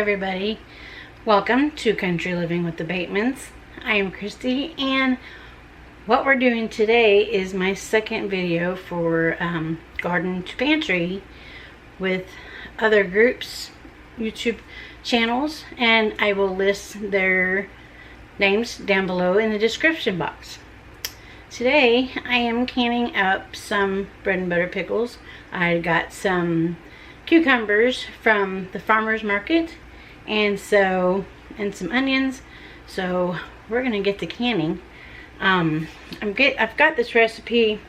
everybody, welcome to Country Living with the Batemans. I am Christy, and what we're doing today is my second video for Garden to Pantry with other groups, YouTube channels, and I will list their names down below in the description box. Today I am canning up some bread and butter pickles. I got some cucumbers from the farmer's market and some onions, so we're gonna get to canning. I've got this recipe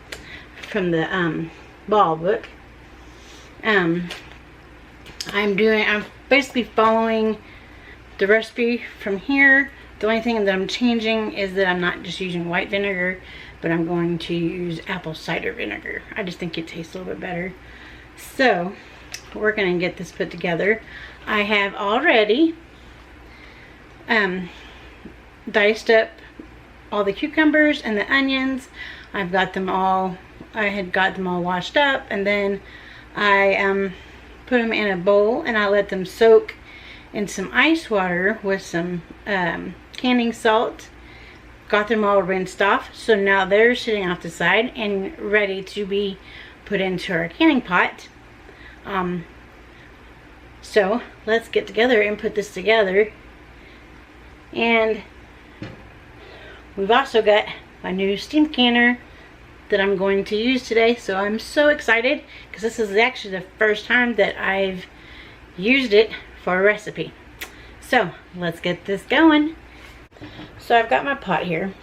from the ball book. I'm basically following the recipe from here. The only thing that I'm changing is that I'm not just using white vinegar, but I'm going to use apple cider vinegar. I just think it tastes a little bit better. So we're going to get this put together. I have already diced up all the cucumbers and the onions. I had got them all washed up, and then I put them in a bowl and I let them soak in some ice water with some canning salt. Got them all rinsed off, so now they're sitting off the side and ready to be put into our canning pot. So let's get together and put this together. And we've also got my new steam canner that I'm going to use today, so I'm so excited because this is actually the first time that I've used it for a recipe. So let's get this going. So I've got my pot here,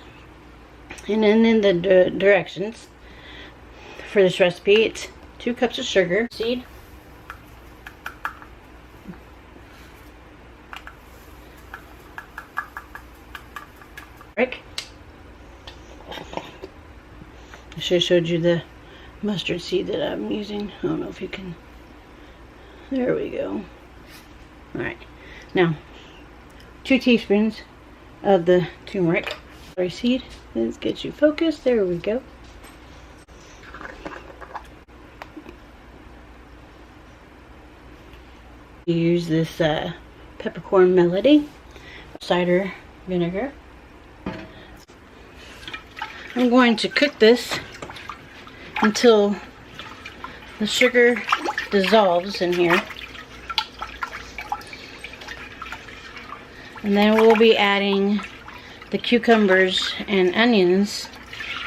and then in the directions for this recipe, it's 2 cups of sugar, seed, I should have showed you the mustard seed that I'm using. I don't know if you can. There we go. Alright, now 2 teaspoons of the turmeric seed. Let's get you focused. There we go. Use this peppercorn melody cider vinegar. I'm going to cook this until the sugar dissolves in here, and then we'll be adding the cucumbers and onions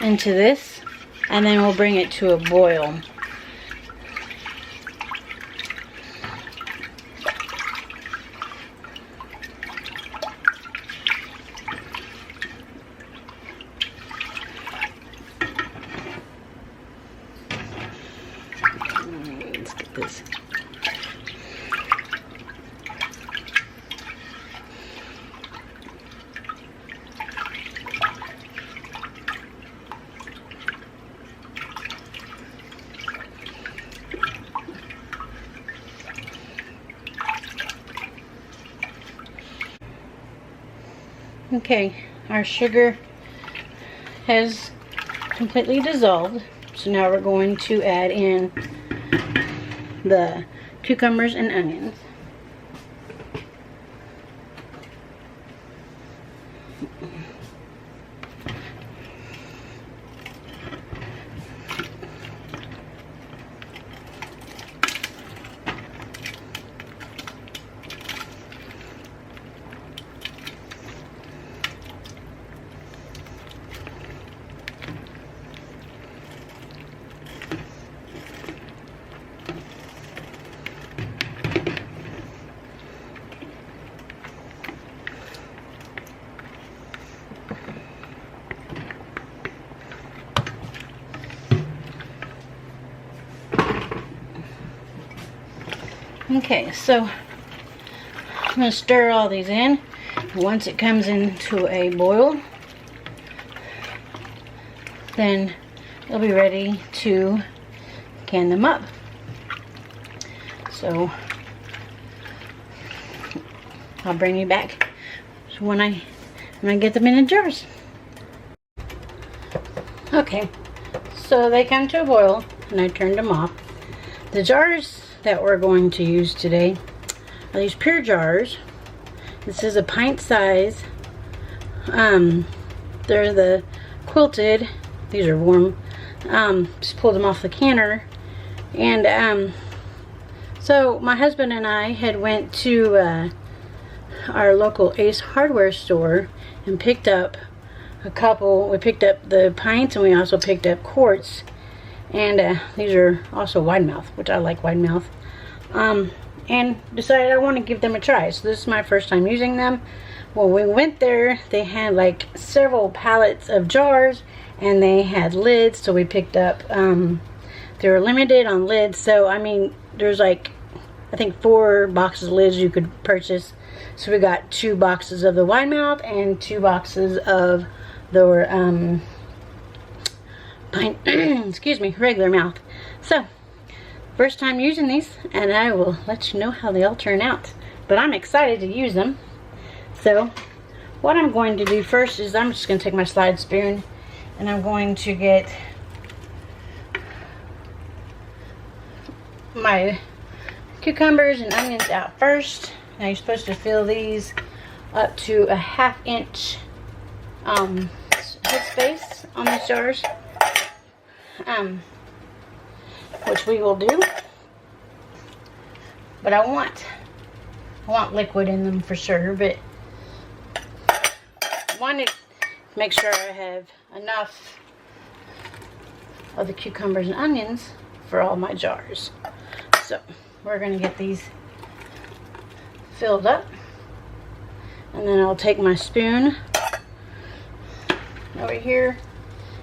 into this, and then we'll bring it to a boil. Let's get this. Okay, our sugar has completely dissolved, so now we're going to add in the cucumbers and onions. Okay, so I'm going to stir all these in. Once it comes into a boil, then they'll be ready to can them up. So I'll bring you back when I get them in the jars. Okay, so they come to a boil and I turned them off. The jars that we're going to use today are these pure jars. This is a pint size. They're the quilted. These are warm. Just pulled them off the canner. And so my husband and I had went to our local Ace hardware store and picked up a couple. We picked up the pints and we also picked up quarts. And these are also wide mouth, which I like wide mouth. And decided I want to give them a try. So this is my first time using them. When we went there, they had like several pallets of jars and they had lids, so we picked up, they were limited on lids, so I mean, there's like, I think 4 boxes of lids you could purchase. So we got 2 boxes of the wide mouth and 2 boxes of the, excuse me, regular mouth. So, first time using these, and I will let you know how they all turn out. But I'm excited to use them. So, what I'm going to do first is I'm just going to take my slide spoon and I'm going to get my cucumbers and onions out first. Now you're supposed to fill these up to a 1/2 inch headspace on these jars. Which we will do, but I want liquid in them for sure, but I want to make sure I have enough of the cucumbers and onions for all my jars. So we're going to get these filled up, and then I'll take my spoon over here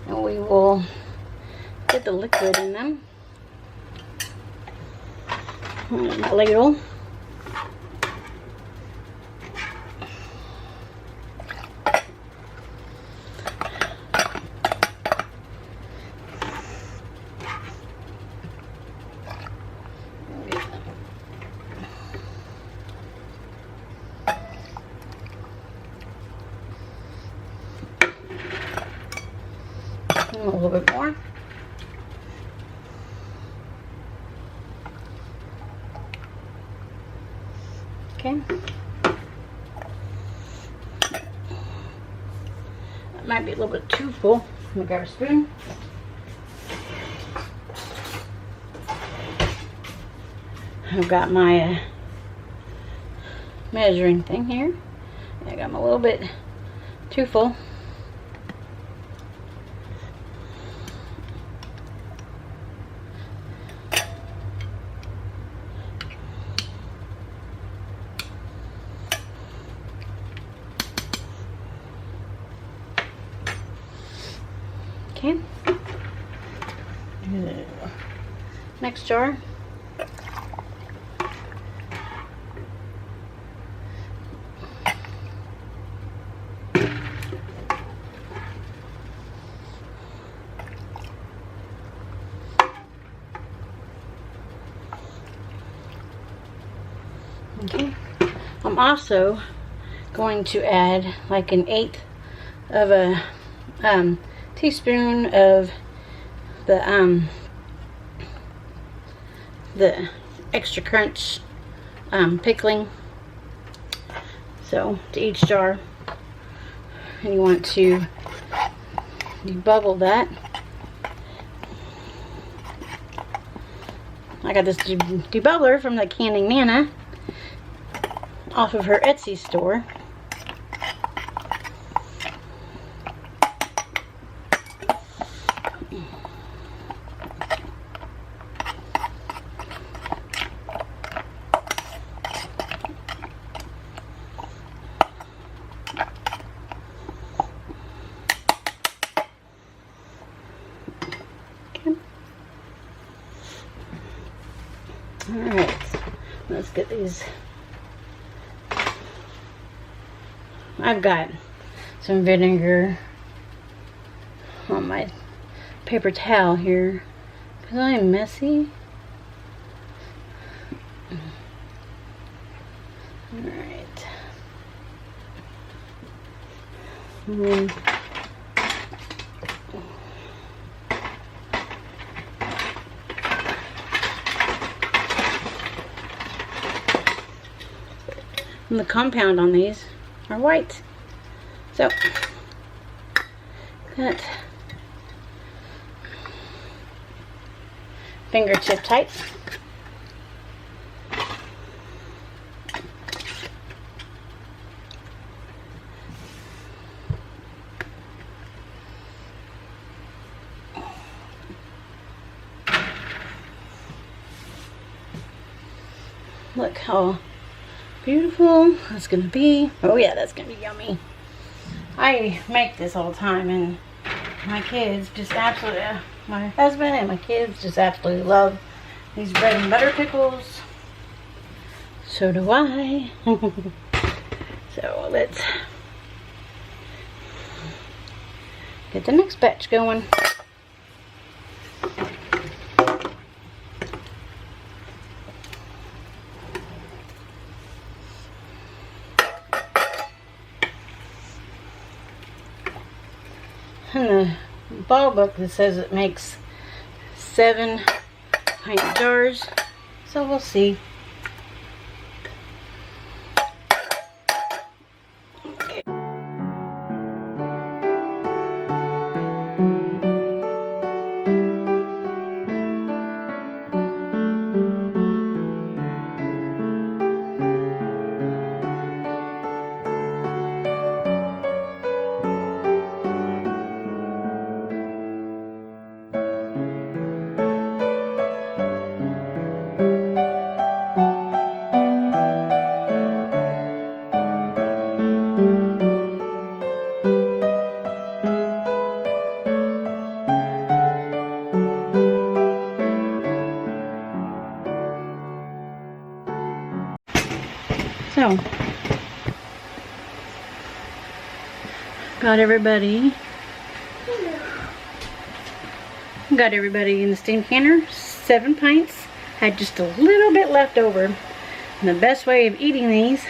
and we will get the liquid in them. My ladle. A little bit more. Okay. That might be a little bit too full. I'm gonna grab a spoon. I've got my measuring thing here. I got them a little bit too full. Okay. Next jar. Okay. I'm also going to add like 1/8 of a teaspoon of the extra crunch pickling. So to each jar, and you want to debubble that. I got this debubbler from the Canning Nana off of her Etsy store. Alright, let's get these. I've got some vinegar on my paper towel here because I'm messy. Alright. And the compound on these are white. So, got fingertip tight. Look how beautiful that's gonna be. Oh yeah, that's gonna be yummy. I make this all the time, and my kids just absolutely, my husband and my kids just absolutely love these bread and butter pickles. So do I. So let's get the next batch going. In the ball book, it says it makes 7 pint jars, so we'll see. So, got everybody in the steam canner, 7 pints. Had just a little bit left over. And the best way of eating these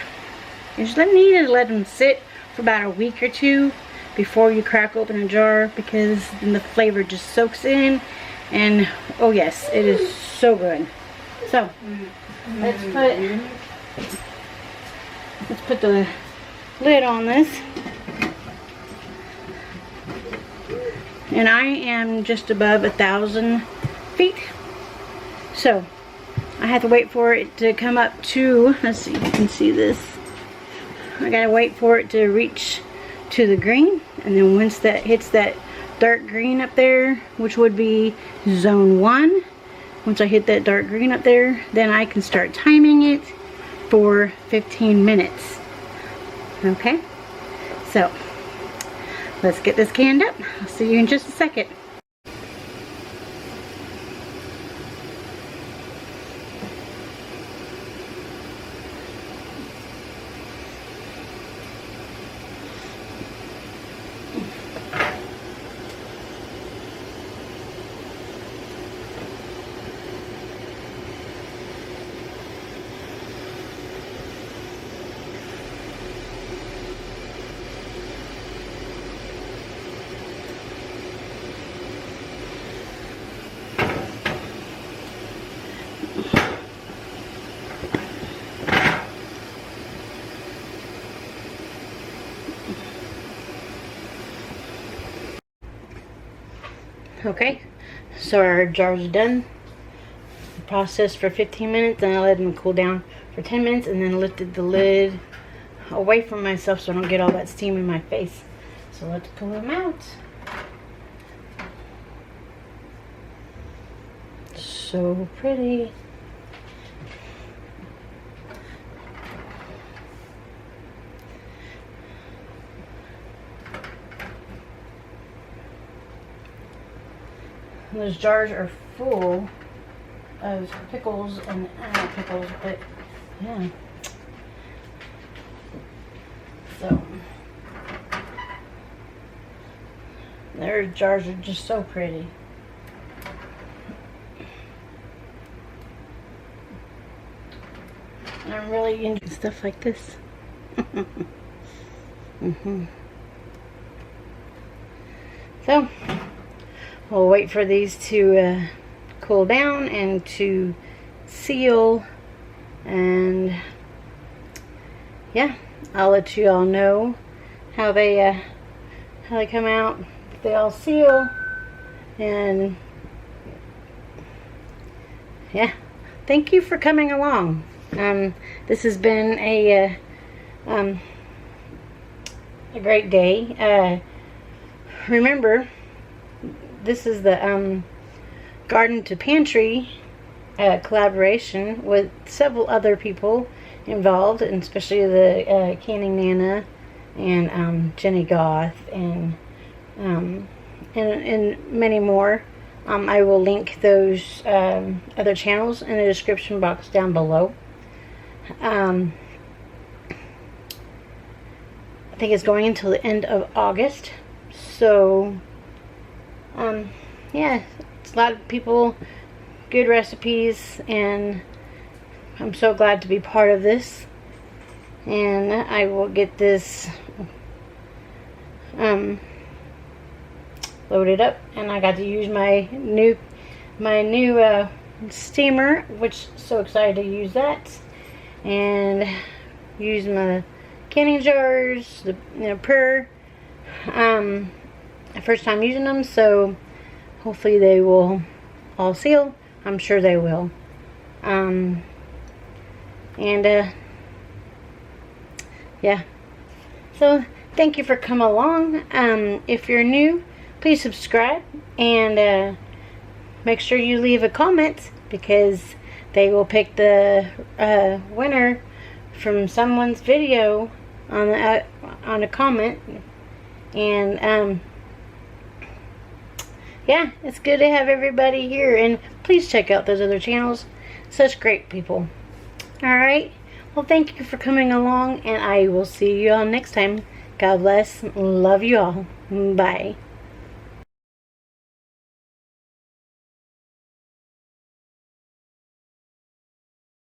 is to let them sit for about a week or two before you crack open a jar, because then the flavor just soaks in, and oh yes, it is so good. So, let's put the lid on this. And I am just above 1,000 feet. So I have to wait for it to come up to, let's see if you can see this. I gotta wait for it to reach to the green. And then once that hits that dark green up there, which would be zone 1. Once I hit that dark green up there, then I can start timing it for 15 minutes. Okay, so let's get this canned up. I'll see you in just a second. Okay, so our jars are done. Processed for 15 minutes, and I let them cool down for 10 minutes, and then lifted the lid away from myself so I don't get all that steam in my face. So let's pull them out. So pretty. And those jars are full of pickles, and not pickles, but yeah. So their jars are just so pretty. I'm really into stuff like this. So we'll wait for these to cool down and to seal, and yeah, I'll let you all know how they come out. They all seal, and yeah, thank you for coming along. This has been a great day. Remember, this is the Garden to Pantry collaboration with several other people involved, and especially the Canning Nana and Jeni Gough and many more. I will link those other channels in the description box down below. I think it's going until the end of August. So, yeah, it's a lot of people, good recipes, and I'm so glad to be part of this. And I will get this loaded up, and I got to use my new steamer, which so excited to use that, and use my canning jars, first time using them, so hopefully they will all seal. I'm sure they will. Yeah, so thank you for coming along. If you're new, please subscribe, and make sure you leave a comment, because they will pick the winner from someone's video on a comment. And yeah, it's good to have everybody here, and please check out those other channels. Such great people. Alright, well, thank you for coming along, and I will see you all next time. God bless. Love you all. Bye.